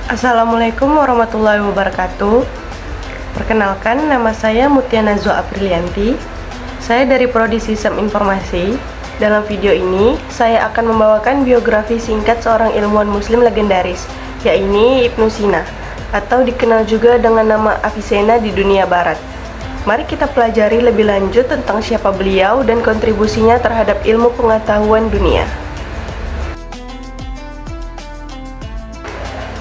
Assalamualaikum warahmatullahi wabarakatuh. Perkenalkan, nama saya Mutia Nazwa Aprilianti. Saya dari Prodi Sistem Informasi. Dalam video ini, saya akan membawakan biografi singkat seorang ilmuwan muslim legendaris, yaitu Ibnu Sina, atau dikenal juga dengan nama Avicenna di dunia barat. Mari kita pelajari lebih lanjut tentang siapa beliau dan kontribusinya terhadap ilmu pengetahuan dunia.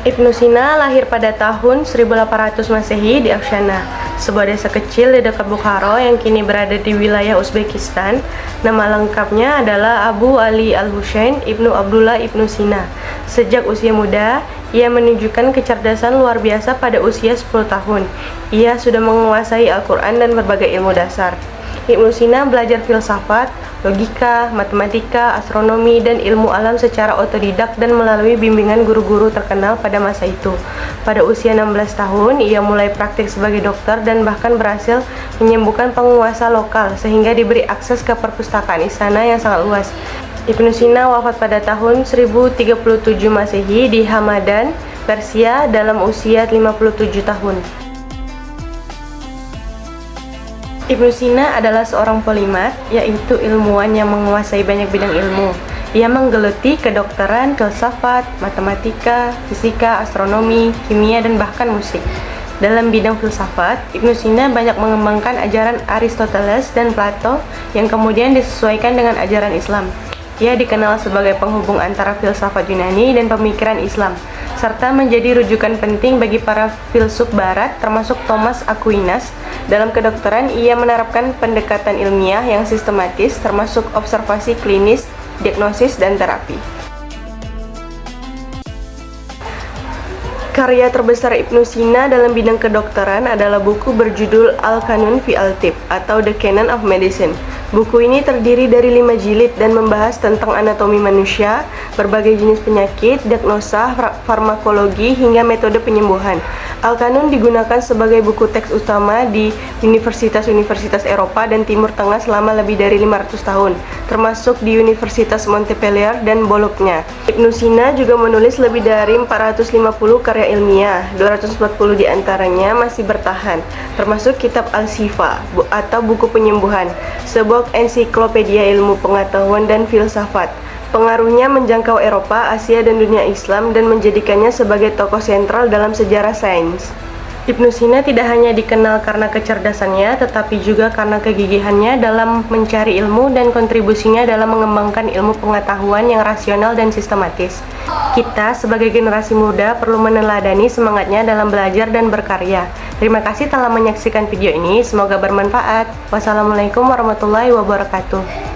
Ibnu Sina lahir pada tahun 1800 Masehi di Afshana, sebuah desa kecil di dekat Bukhara yang kini berada di wilayah Uzbekistan. Nama lengkapnya adalah Abu Ali Al-Husain Ibnu Abdullah Ibnu Sina. Sejak usia muda, ia menunjukkan kecerdasan luar biasa pada usia 10 tahun. Ia sudah menguasai Al-Quran dan berbagai ilmu dasar. Ibnu Sina belajar filsafat, logika, matematika, astronomi, dan ilmu alam secara otodidak dan melalui bimbingan guru-guru terkenal pada masa itu. Pada usia 16 tahun, ia mulai praktik sebagai dokter dan bahkan berhasil menyembuhkan penguasa lokal sehingga diberi akses ke perpustakaan istana yang sangat luas. Ibnu Sina wafat pada tahun 1037 Masehi di Hamadan, Persia dalam usia 57 tahun. Ibnu Sina adalah seorang polimat, yaitu ilmuwan yang menguasai banyak bidang ilmu. Ia menggeluti kedokteran, filsafat, matematika, fisika, astronomi, kimia, dan bahkan musik. Dalam bidang filsafat, Ibnu Sina banyak mengembangkan ajaran Aristoteles dan Plato yang kemudian disesuaikan dengan ajaran Islam. Ia dikenal sebagai penghubung antara filsafat Yunani dan pemikiran Islam, serta menjadi rujukan penting bagi para filsuf barat termasuk Thomas Aquinas. Dalam kedokteran, ia menerapkan pendekatan ilmiah yang sistematis termasuk observasi klinis, diagnosis, dan terapi. Karya terbesar Ibnu Sina dalam bidang kedokteran adalah buku berjudul Al-Qanun fi Al-Tibb atau The Canon of Medicine. Buku ini terdiri dari 5 jilid dan membahas tentang anatomi manusia, berbagai jenis penyakit, diagnosa, farmakologi, hingga metode penyembuhan. Al-Qanun digunakan sebagai buku teks utama di universitas-universitas Eropa dan Timur Tengah selama lebih dari 500 tahun, termasuk di Universitas Montpellier dan Bologna. Ibnu Sina juga menulis lebih dari 450 karya ilmiah, 240 diantaranya masih bertahan, termasuk kitab Al-Shifa atau buku penyembuhan, sebuah ensiklopedia ilmu pengetahuan dan filsafat. Pengaruhnya menjangkau Eropa, Asia, dan dunia Islam dan menjadikannya sebagai tokoh sentral dalam sejarah sains. Ibnu Sina tidak hanya dikenal karena kecerdasannya, tetapi juga karena kegigihannya dalam mencari ilmu dan kontribusinya dalam mengembangkan ilmu pengetahuan yang rasional dan sistematis. Kita sebagai generasi muda perlu meneladani semangatnya dalam belajar dan berkarya. Terima kasih telah menyaksikan video ini, semoga bermanfaat. Wassalamualaikum warahmatullahi wabarakatuh.